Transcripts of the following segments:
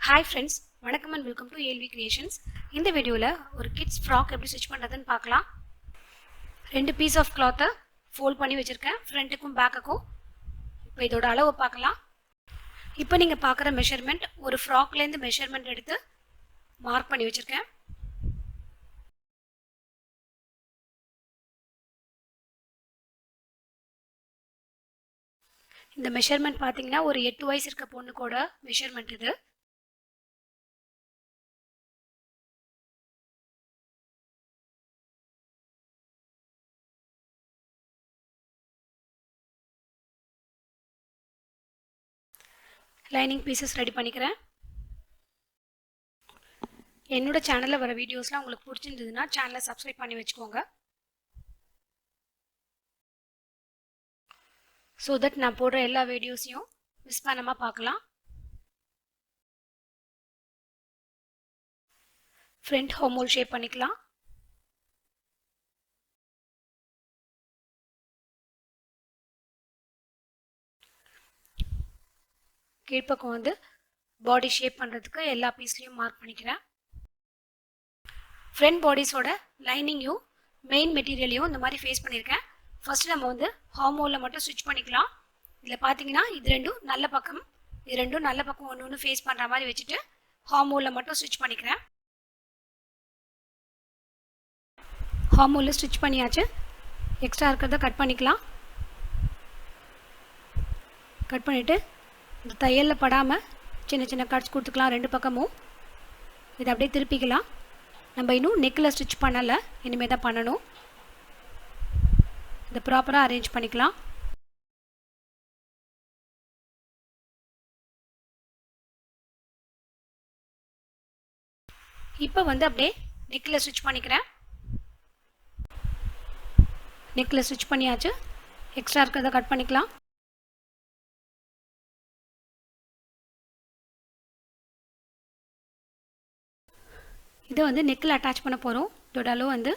Hi friends, வணக்கம் and welcome to ALV Creations. இந்த வீடியோல ஒரு கிட்ஸ் ஃப்ராக் எப்படி ஸ்டிச் பண்றதுன்னு பார்க்கலாம். ரெண்டு பீஸ் ஆஃப் cloth ஃபோல்ட் பண்ணி வச்சிருக்கேன் ஃப்ரண்ட்டுக்கும் பேக்குக்கும். இப்போ இதோட அளவு பார்க்கலாம். இப்போ நீங்க பார்க்குற மெஷர்மென்ட் ஒரு ஃப்ராக்ல இருந்து மெஷர்மென்ட் எடுத்து மார்க் பண்ணி வச்சிருக்கேன். இந்த மெஷர்மென்ட் பாத்தீங்கன்னா ஒரு 8 வயசு இருக்க பொண்ணுக்கோட மெஷர்மென்ட் இது. லைனிங் பீசஸ் ரெடி பண்ணிக்கிறேன். என்னோட சேனல்ல வர வீடியோஸ்லாம் உங்களுக்கு பிடிச்சிருந்ததுன்னா சேனலை சப்ஸ்கிரைப் பண்ணி வச்சுக்கோங்க. ஸோ தட் நான் போடுற எல்லா வீடியோஸையும் மிஸ் பண்ணாம பார்க்கலாம். ஃப்ரண்ட் ஹோமோல் ஷேப் பண்ணிக்கலாம். கீழ்ப்பக்கம் வந்து பாடி ஷேப் பண்ணுறதுக்கு எல்லா பீஸ்லையும் மார்க் பண்ணிக்கிறேன். ஃப்ரண்ட் பாடிஸோட லைனிங்கையும் மெயின் மெட்டீரியலையும் இந்த மாதிரி ஃபேஸ் பண்ணியிருக்கேன். ஃபர்ஸ்ட் நம்ம வந்து ஹார்மோலில் மட்டும் ஸ்டிச் பண்ணிக்கலாம். இதில் பார்த்தீங்கன்னா இது ரெண்டும் நல்ல பக்கம் ஒன்று ஒன்று ஃபேஸ் பண்ணுற மாதிரி வச்சுட்டு ஹார்மோலில் மட்டும் ஸ்டிச் பண்ணிக்கிறேன். ஹார்மோலில் ஸ்டிச் பண்ணியாச்சு. எக்ஸ்ட்ரா இருக்கிறத கட் பண்ணிக்கலாம். கட் பண்ணிவிட்டு இந்த தையலில் படாமல் சின்ன சின்ன கட்ஸ் கொடுத்துக்கலாம் ரெண்டு பக்கமும். இதை அப்படியே திருப்பிக்கலாம். நம்ம இன்னும் நெக்கில் ஸ்டிச் பண்ணலை, இனிமேல் தான் பண்ணணும். இதை ப்ராப்பராக அரேஞ்ச் பண்ணிக்கலாம். இப்போ வந்து அப்படியே நெக்கில் ஸ்டிச் பண்ணிக்கிறேன். நெக்கில் ஸ்டிச் பண்ணியாச்சு. எக்ஸ்ட்ரா இருக்கிறத கட் பண்ணிக்கலாம். இதை வந்து நெக்கில் அட்டாச் பண்ண போகிறோம். இதோட அளவு வந்து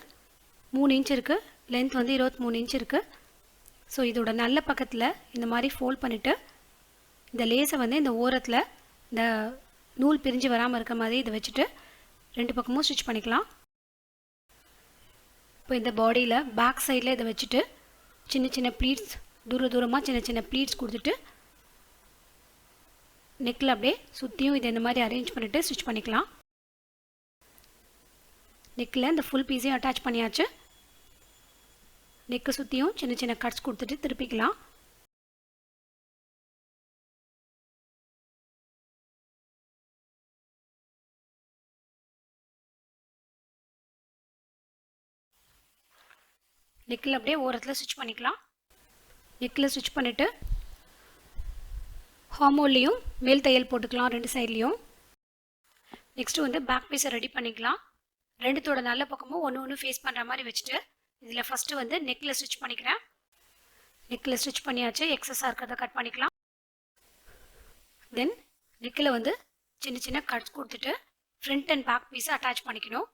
3 இன்ச் இருக்குது. லென்த் வந்து 23 இன்ச் இருக்குது. ஸோ இதோட நல்ல பக்கத்தில் இந்த மாதிரி ஃபோல்ட் பண்ணிவிட்டு இந்த லேஸை வந்து இந்த ஓரத்தில் இந்த நூல் பிரிஞ்சு வராமல் இருக்க மாதிரி இதை வச்சுட்டு ரெண்டு பக்கமும் ஸ்டிச் பண்ணிக்கலாம். இப்போ இந்த பாடியில் பேக் சைடில் இதை வச்சுட்டு சின்ன சின்ன ப்ளீட்ஸ் தூரமாக சின்ன சின்ன ப்ளீட்ஸ் கொடுத்துட்டு நெக்கில் அப்படியே சுற்றியும் இதை இந்த மாதிரி அரேஞ்ச் பண்ணிவிட்டு ஸ்டிச் பண்ணிக்கலாம். நெக்கில் இந்த ஃபுல் பீஸையும் அட்டாச் பண்ணியாச்சு. நெக்கு சுற்றியும் சின்ன சின்ன கட்ஸ் கொடுத்துட்டு திருப்பிக்கலாம். நெக்கில் அப்படியே ஓரத்தில் ஸ்டிச் பண்ணிக்கலாம். நெக்கில் ஸ்டிச் பண்ணிவிட்டு ஹார்மோல்லையும் மேல் தையல் போட்டுக்கலாம் ரெண்டு சைட்லேயும். நெக்ஸ்ட்டு வந்து பேக் பீஸை ரெடி பண்ணிக்கலாம். ரெண்டுத்தோட நல்ல பக்கமும் ஒன்று ஃபேஸ் பண்ணுற மாதிரி வச்சுட்டு இதில் ஃபஸ்ட்டு வந்து நெக்கில் ஸ்டிச் பண்ணிக்கிறேன். நெக்கில் ஸ்டிச் பண்ணியாச்சு. எக்ஸஸாக இருக்கிறத கட் பண்ணிக்கலாம். தென் நெக்கில் வந்து சின்ன சின்ன கட்ஸ் கொடுத்துட்டு ஃப்ரண்ட் அண்ட் பேக் பீஸை அட்டாச் பண்ணிக்கணும்.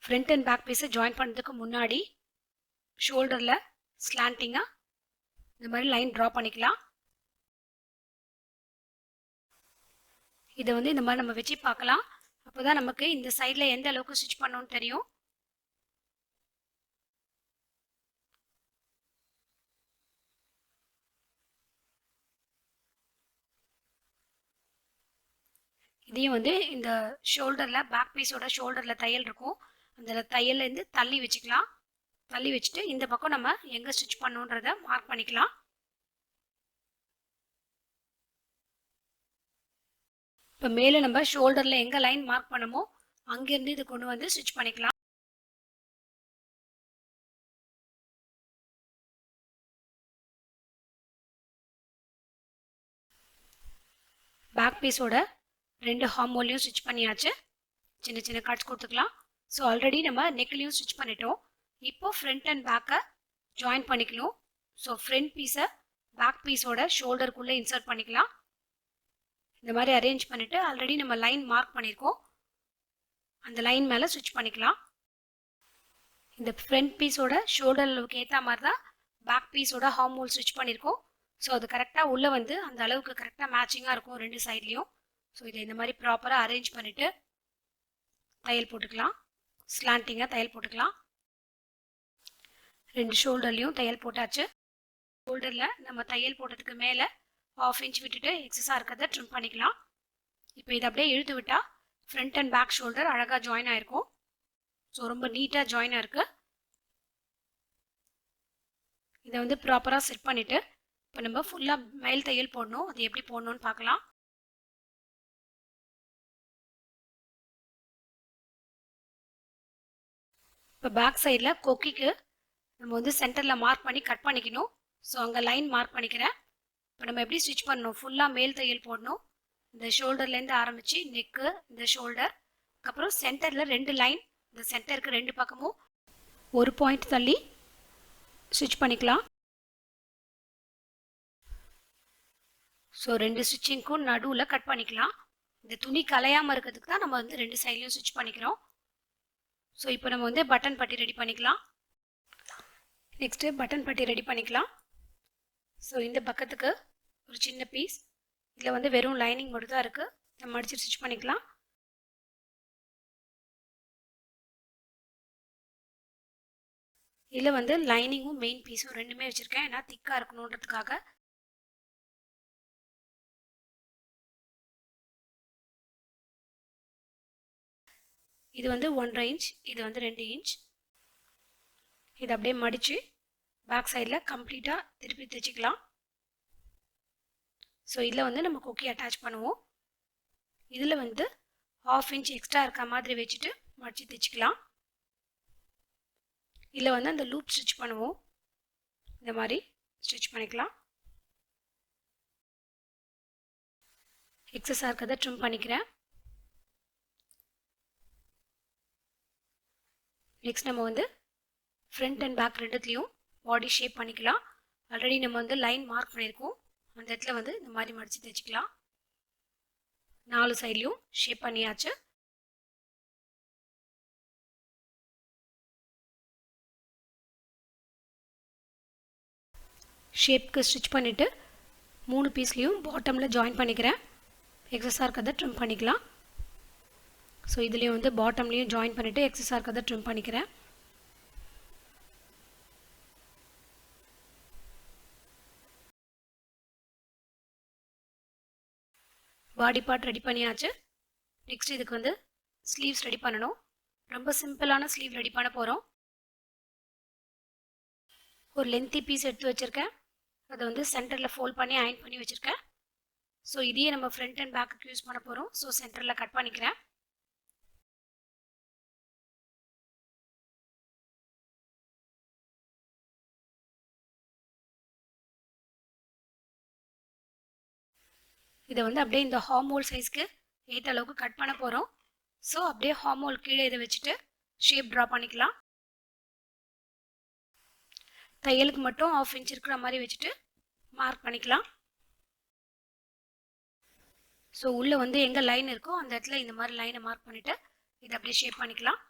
ஃப்ரண்ட் அண்ட் பேக் பீஸை ஜாயின் பண்ணுறதுக்கு முன்னாடி ஷோல்டரில் ஸ்லாண்டிங்காக இந்த மாதிரி லைன் ட்ரா பண்ணிக்கலாம். இதை வந்து இந்த மாதிரி நம்ம வச்சு பார்க்கலாம். அப்போ தான் நமக்கு இந்த சைடில் எந்த அளவுக்கு ஸ்டிச் பண்ணணும்னு தெரியும். இதையும் வந்து இந்த ஷோல்டரில் பேக் பீஸோட ஷோல்டரில் தையல் இருக்கும். அந்த தையல்லேருந்து தள்ளி வச்சுக்கலாம். தள்ளி வச்சுட்டு இந்த பக்கம் நம்ம எங்கே ஸ்டிச் பண்ணணுன்றதை மார்க் பண்ணிக்கலாம். இப்போ மேலே நம்ம ஷோல்டரில் எங்கே லைன் மார்க் பண்ணமோ அங்கேருந்து இது கொண்டு வந்து ஸ்டிச் பண்ணிக்கலாம். பேக் பீஸோட ரெண்டு ஹார்மோலையும் ஸ்டிச் பண்ணியாச்சு. சின்ன சின்ன கட்ஸ் கொடுத்துக்கலாம். ஸோ ஆல்ரெடி நம்ம நெக்லையும் ஸ்டிச் பண்ணிட்டோம். இப்போ ஃப்ரண்ட் அண்ட் பேக்கை ஜாயின் பண்ணிக்கணும். ஸோ ஃப்ரண்ட் பீஸை பேக் பீஸோட ஷோல்டருக்குள்ளே இன்சர்ட் பண்ணிக்கலாம். இந்த மாதிரி அரேஞ்ச் பண்ணிவிட்டு ஆல்ரெடி நம்ம லைன் மார்க் பண்ணியிருக்கோம். அந்த லைன் மேலே ஸ்டிச் பண்ணிக்கலாம். இந்த ஃப்ரண்ட் பீஸோட ஷோல்டர் அளவுக்கு ஏற்ற மாதிரி தான் பேக் பீஸோட ஹார்மோல் ஸ்டிச் பண்ணியிருக்கோம். ஸோ அது கரெக்டாக உள்ளே வந்து அந்த அளவுக்கு கரெக்டாக மேட்சிங்காக இருக்கும் ரெண்டு சைட்லேயும். ஸோ இதை இந்த மாதிரி ப்ராப்பராக அரேஞ்ச் பண்ணிவிட்டு தையல் போட்டுக்கலாம். ஸ்லாண்டிங்காக தையல் போட்டுக்கலாம். ரெண்டு ஷோல்டர்லேயும் தையல் போட்டாச்சு. ஷோல்டரில் நம்ம தையல் போட்டதுக்கு மேலே 1/2 இன்ச் விட்டுட்டு எக்ஸஸாக இருக்கிறத ட்ரிம் பண்ணிக்கலாம். இப்போ இதை அப்படியே இழுத்து விட்டால் ஃப்ரண்ட் அண்ட் பேக் ஷோல்டர் அழகாக ஜாயின் ஆகிருக்கும். ஸோ ரொம்ப நீட்டாக ஜாயின் இருக்குது. இதை வந்து ப்ராப்பராக செட் பண்ணிவிட்டு இப்போ நம்ம ஃபுல்லாக மேல் தையல் போடணும். அது எப்படி போடணும்னு பார்க்கலாம். இப்போ பேக் சைடில் கொக்கிக்கு நம்ம வந்து சென்டரில் மார்க் பண்ணி கட் பண்ணிக்கணும். ஸோ அங்கே லைன் மார்க் பண்ணிக்கிறேன். இப்போ நம்ம எப்படி ஸ்டிச் பண்ணணும், ஃபுல்லாக மேல் தையல் போடணும். இந்த ஷோல்டர்லேருந்து ஆரம்பித்து நெக்கு, இந்த ஷோல்டர், அப்புறம் சென்டரில் 2 லைன், இந்த சென்டருக்கு 2 பக்கமும் 1 பாயிண்ட் தள்ளி ஸ்டிச் பண்ணிக்கலாம். ஸோ 2 ஸ்டிச்சிங்க்கும் நடுவில் கட் பண்ணிக்கலாம். இந்த துணி கலையாமல் இருக்கிறதுக்கு தான் நம்ம வந்து 2 சைட்லையும் ஸ்டிச் பண்ணிக்கிறோம். ஸோ இப்போ நம்ம வந்து பட்டன் பட்டி ரெடி பண்ணிக்கலாம். நெக்ஸ்ட்டு பட்டன் பட்டி ரெடி பண்ணிக்கலாம். ஸோ இந்த பக்கத்துக்கு ஒரு சின்ன பீஸ், இதில் வந்து வெறும் லைனிங் மட்டும் தான் இருக்குது. நம்ம மடிச்சு ஸ்டிச் பண்ணிக்கலாம். இதில் வந்து லைனிங்கும் மெயின் பீஸும் ரெண்டுமே வச்சுருக்கேன். ஏன்னா திக்காக இருக்கணுன்றதுக்காக. இது வந்து 1.5 இன்ச், இது வந்து 2 இன்ச். இதை அப்படியே மடித்து பேக் சைடில் கம்ப்ளீட்டாக திருப்பி தைச்சிக்கலாம். ஸோ இதில் வந்து நம்ம கொக்கி அட்டாச் பண்ணுவோம். இதில் வந்து 1/2 இன்ச் எக்ஸ்ட்ரா இருக்க மாதிரி வச்சுட்டு மடித்து தைச்சிக்கலாம். இதில் வந்து அந்த லூப் ஸ்டிச் பண்ணுவோம். இந்த மாதிரி ஸ்டிச் பண்ணிக்கலாம். எக்ஸஸாக இருக்கிறத ட்ரிம் பண்ணிக்கிறேன். நெக்ஸ்ட் நம்ம வந்து ஃப்ரண்ட் அண்ட் பேக் ரெண்டுத்துலேயும் பாடி ஷேப் பண்ணிக்கலாம். ஆல்ரெடி நம்ம வந்து லைன் மார்க் பண்ணியிருக்கோம். அந்த இடத்துல வந்து இந்த மாதிரி மடித்து தைச்சிக்கலாம். 4 சைட்லையும் ஷேப் பண்ணியாச்சு. ஷேப்க்கு ஸ்டிச் பண்ணிவிட்டு 3 பீஸ்லேயும் பாட்டமில் ஜாயின் பண்ணிக்கிறேன். எக்ஸஸாக இருக்கிறத ட்ரிம் பண்ணிக்கலாம். ஸோ இதுலேயும் வந்து பாட்டம்லேயும் ஜாயின் பண்ணிவிட்டு எக்ஸஸாக இருக்கிறத ட்ரிம் பண்ணிக்கிறேன். பாடி பார்ட் ரெடி பண்ணியாச்சு. நெக்ஸ்ட் இதுக்கு வந்து ஸ்லீவ்ஸ் ரெடி பண்ணணும். ரொம்ப சிம்பிளான ஸ்லீவ் ரெடி பண்ண போகிறோம். ஒரு லென்த்தி பீஸ் எடுத்து வச்சுருக்கேன். அதை வந்து சென்டரில் ஃபோல்ட் பண்ணி அயன் பண்ணி வச்சுருக்கேன். ஸோ இதையே நம்ம ஃப்ரண்ட் அண்ட் பேக்குக்கு யூஸ் பண்ண போகிறோம். ஸோ சென்டரில் கட் பண்ணிக்கிறேன். இதை வந்து அப்படியே இந்த ஹார்மோல் சைஸ்க்கு ஏற்ற அளவுக்கு கட் பண்ண போகிறோம். ஸோ அப்படியே ஹார்மோல் கீழே இதை வச்சுட்டு ஷேப் ட்ரா பண்ணிக்கலாம். தையலுக்கு மட்டும் 1/2 இன்ச் இருக்கிற மாதிரி வச்சுட்டு மார்க் பண்ணிக்கலாம். ஸோ உள்ளே வந்து எங்கே லைன் இருக்கோ அந்த இடத்துல இந்த மாதிரி லைனை மார்க் பண்ணிவிட்டு இதை அப்படியே ஷேப் பண்ணிக்கலாம்.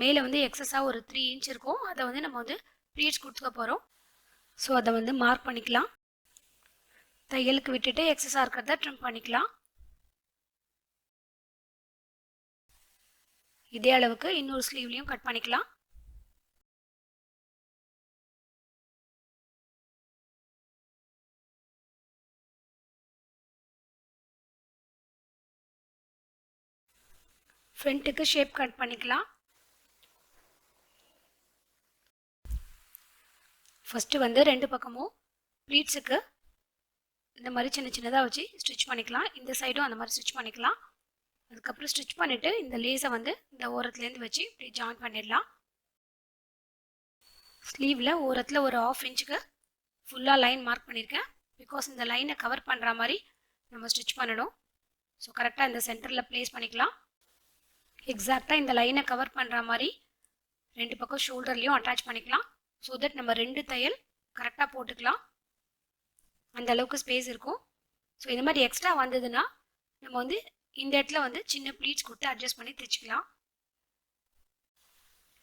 மேலே வந்து எக்ஸஸாக ஒரு 3 இன்ச் இருக்கும். அதை வந்து நம்ம வந்து ப்ளீட்ஸ் கொடுத்துக்க போகிறோம். ஸோ அதை வந்து மார்க் பண்ணிக்கலாம். தையலுக்கு விட்டுட்டு எக்ஸஸாக இருக்கிறத ட்ரிம் பண்ணிக்கலாம். இதே அளவுக்கு இன்னொரு ஸ்லீவ்லையும் கட் பண்ணிக்கலாம். ஃப்ரண்ட்டுக்கு ஷேப் கட் பண்ணிக்கலாம். ஃபஸ்ட்டு வந்து 2 பக்கமும் ப்ளீட்ஸுக்கு இந்த மாதிரி சின்ன சின்னதாக வச்சு ஸ்டிச் பண்ணிக்கலாம். இந்த சைடும் அந்த மாதிரி ஸ்டிச் பண்ணிக்கலாம். அதுக்கப்புறம் ஸ்டிச் பண்ணிவிட்டு இந்த லேஸை வந்து இந்த ஓரத்துலேருந்து வச்சு இப்படி ஜாயின் பண்ணிடலாம். ஸ்லீவில் ஓரத்தில் ஒரு 1/2 இன்ச்சுக்கு ஃபுல்லாக லைன் மார்க் பண்ணியிருக்கேன். பிகாஸ் இந்த லைனை கவர் பண்ணுற மாதிரி நம்ம ஸ்டிச் பண்ணணும். ஸோ கரெக்டாக இந்த சென்டரில் ப்ளேஸ் பண்ணிக்கலாம். எக்ஸாக்டாக இந்த லைனை கவர் பண்ணுற மாதிரி 2 பக்கம் ஷோல்டர்லேயும் அட்டாச் பண்ணிக்கலாம். ஸோ தட் நம்ம 2 தையல் கரெக்டாக போட்டுக்கலாம். அந்த அளவுக்கு ஸ்பேஸ் இருக்கும். ஸோ இந்த மாதிரி எக்ஸ்ட்ரா வந்ததுன்னா நம்ம வந்து இந்த இடத்துல வந்து சின்ன ப்ளீட்ஸ் கொடுத்து அட்ஜஸ்ட் பண்ணி தைச்சிக்கலாம்.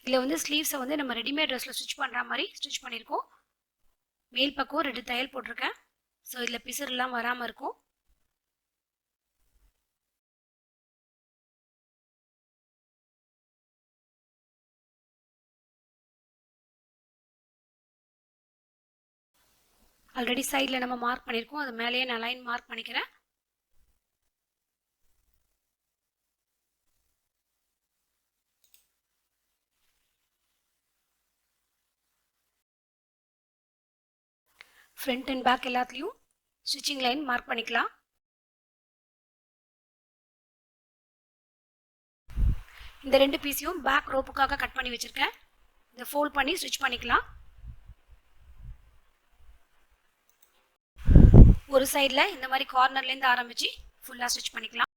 இதில் வந்து ஸ்லீவ்ஸை வந்து நம்ம ரெடிமேட் ட்ரெஸ்ஸில் ஸ்டிச் பண்ணுற மாதிரி ஸ்டிச் பண்ணியிருக்கோம். மேல் பக்கம் 2 தையல் போட்டிருக்கேன். ஸோ இதில் பிசுறுலாம் வராமல் இருக்கும். ஆல்ரெடி சைடில் நம்ம மார்க் பண்ணியிருக்கோம். அது மேலேயே நான் லைன் மார்க் பண்ணிக்கிறேன். ஃப்ரண்ட் அண்ட் பேக் எல்லாத்துலேயும் ஸ்டிச்சிங் லைன் மார்க் பண்ணிக்கலாம். இந்த 2 பீஸையும் பேக் ரோப்புக்காக கட் பண்ணி வச்சுருக்கேன். இதை ஃபோல்ட் பண்ணி ஸ்டிச் பண்ணிக்கலாம். ஒரு சைடில் இந்த மாதிரி கார்னர்லேருந்து ஆரம்பித்து ஃபுல்லாக ஸ்டிச் பண்ணிக்கலாம்.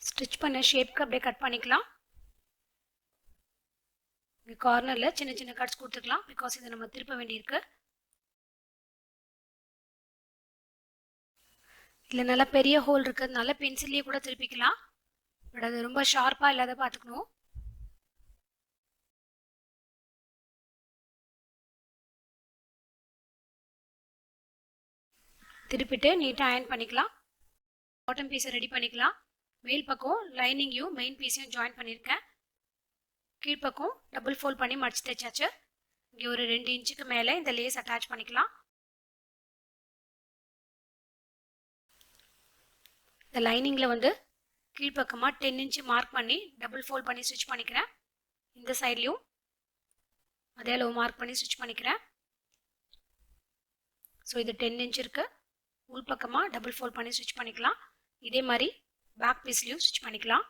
ஸ்டிச் பண்ண ஷேப்க்கு அப்படியே கட் பண்ணிக்கலாம். இங்கே கார்னரில் சின்ன சின்ன கட்ஸ் கொடுத்துக்கலாம். பிகாஸ் இதை நம்ம திருப்ப வேண்டியிருக்கு. இதில் நல்லா பெரிய ஹோல் இருக்கிறதுனால பென்சில்லையே கூட திருப்பிக்கலாம். பட் அது ரொம்ப ஷார்ப்பாக இல்லாத பார்த்துக்கணும். திருப்பிட்டு நீட்டாக அயர்ன் பண்ணிக்கலாம். பாட்டம் பீஸை ரெடி பண்ணிக்கலாம். மேல் பக்கம் லைனிங்கையும் மெயின் பீஸையும் ஜாயின் பண்ணியிருக்கேன். கீழ்ப்பக்கம் டபுள் ஃபோல்ட் பண்ணி மடிச்சு தைச்சாச்சு. இங்கே ஒரு 2 இன்ச்சுக்கு மேலே இந்த லேஸ் அட்டாச் பண்ணிக்கலாம். இந்த லைனிங்கில் வந்து கீழ்ப்பக்கமாக 10 இன்ச்சு மார்க் பண்ணி டபுள் ஃபோல்ட் பண்ணி ஸ்டிச் பண்ணிக்கிறேன். இந்த சைட்லேயும் அதே அளவு மார்க் பண்ணி ஸ்டிச் பண்ணிக்கிறேன். ஸோ இது 10 இன்ச் இருக்குது. உள்பக்கமாக டபுள் ஃபோல்ட் பண்ணி ஸ்டிச் பண்ணிக்கலாம். இதே மாதிரி பேக் பீஸ்லையும் ஸ்டிச் பண்ணிக்கலாம்.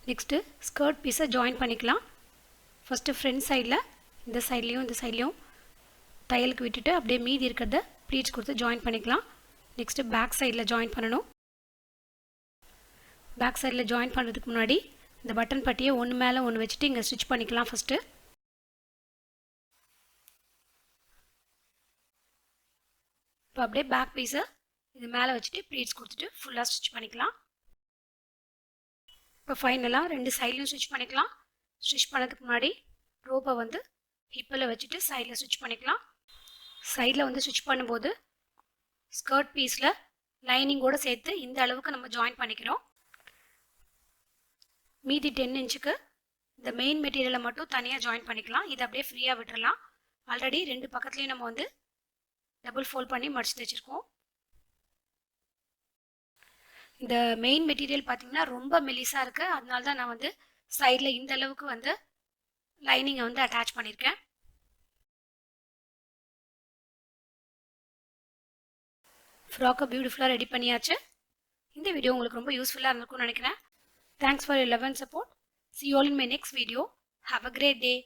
நெக்ஸ்ட்டு ஸ்கர்ட் பீஸை ஜாயின் பண்ணிக்கலாம். ஃபஸ்ட்டு ஃப்ரண்ட் சைடில் இந்த சைட்லேயும் தையலுக்கு விட்டுட்டு அப்படியே மீதி இருக்கிறத ப்ளீட்ஸ் கொடுத்து ஜாயின் பண்ணிக்கலாம். நெக்ஸ்ட்டு பேக் சைடில் ஜாயின் பண்ணணும். பேக் சைடில் ஜாயின் பண்ணுறதுக்கு முன்னாடி இந்த பட்டன் பட்டியை ஒன்று மேலே ஒன்று வச்சுட்டு இங்கே ஸ்டிச் பண்ணிக்கலாம். ஃபஸ்ட்டு இப்போ அப்படியே பேக் பீஸை இது மேலே வச்சுட்டு ப்ளீட்ஸ் கொடுத்துட்டு ஃபுல்லாக ஸ்டிச் பண்ணிக்கலாம். இப்போ ஃபைனலாக 2 சைட்லையும் ஸ்டிச் பண்ணிக்கலாம். ஸ்டிச் பண்ணதுக்கு முன்னாடி ரோப்பை வந்து ஹிப்பில் வச்சுட்டு சைடில் ஸ்டிச் பண்ணிக்கலாம். சைடில் வந்து ஸ்டிச் பண்ணும்போது ஸ்கர்ட் பீஸில் லைனிங்கோடு சேர்த்து இந்த அளவுக்கு நம்ம ஜாயின் பண்ணிக்கிறோம். மீதி 10 இன்ச்சுக்கு இந்த மெயின் மெட்டீரியலை மட்டும் தனியாக ஜாயின் பண்ணிக்கலாம். இதை அப்படியே ஃப்ரீயாக விட்டுறலாம். ஆல்ரெடி 2 பக்கத்துலேயும் நம்ம வந்து டபுள் ஃபோல்ட் பண்ணி மடிச்சு தைச்சிருக்கோம். இந்த மெயின் மெட்டீரியல் பார்த்தீங்கன்னா ரொம்ப மெலிசாக இருக்குது. அதனால தான் நான் வந்து சைடில் இந்த அளவுக்கு வந்து லைனிங்கை வந்து அட்டாச் பண்ணியிருக்கேன். ஃப்ராக்கை பியூட்டிஃபுல்லாக ரெடி பண்ணியாச்சு. இந்த வீடியோ உங்களுக்கு ரொம்ப யூஸ்ஃபுல்லாக இருந்திருக்கும்னு நினைக்கிறேன். Thanks for your love and support. See you all in my next video. Have a great day.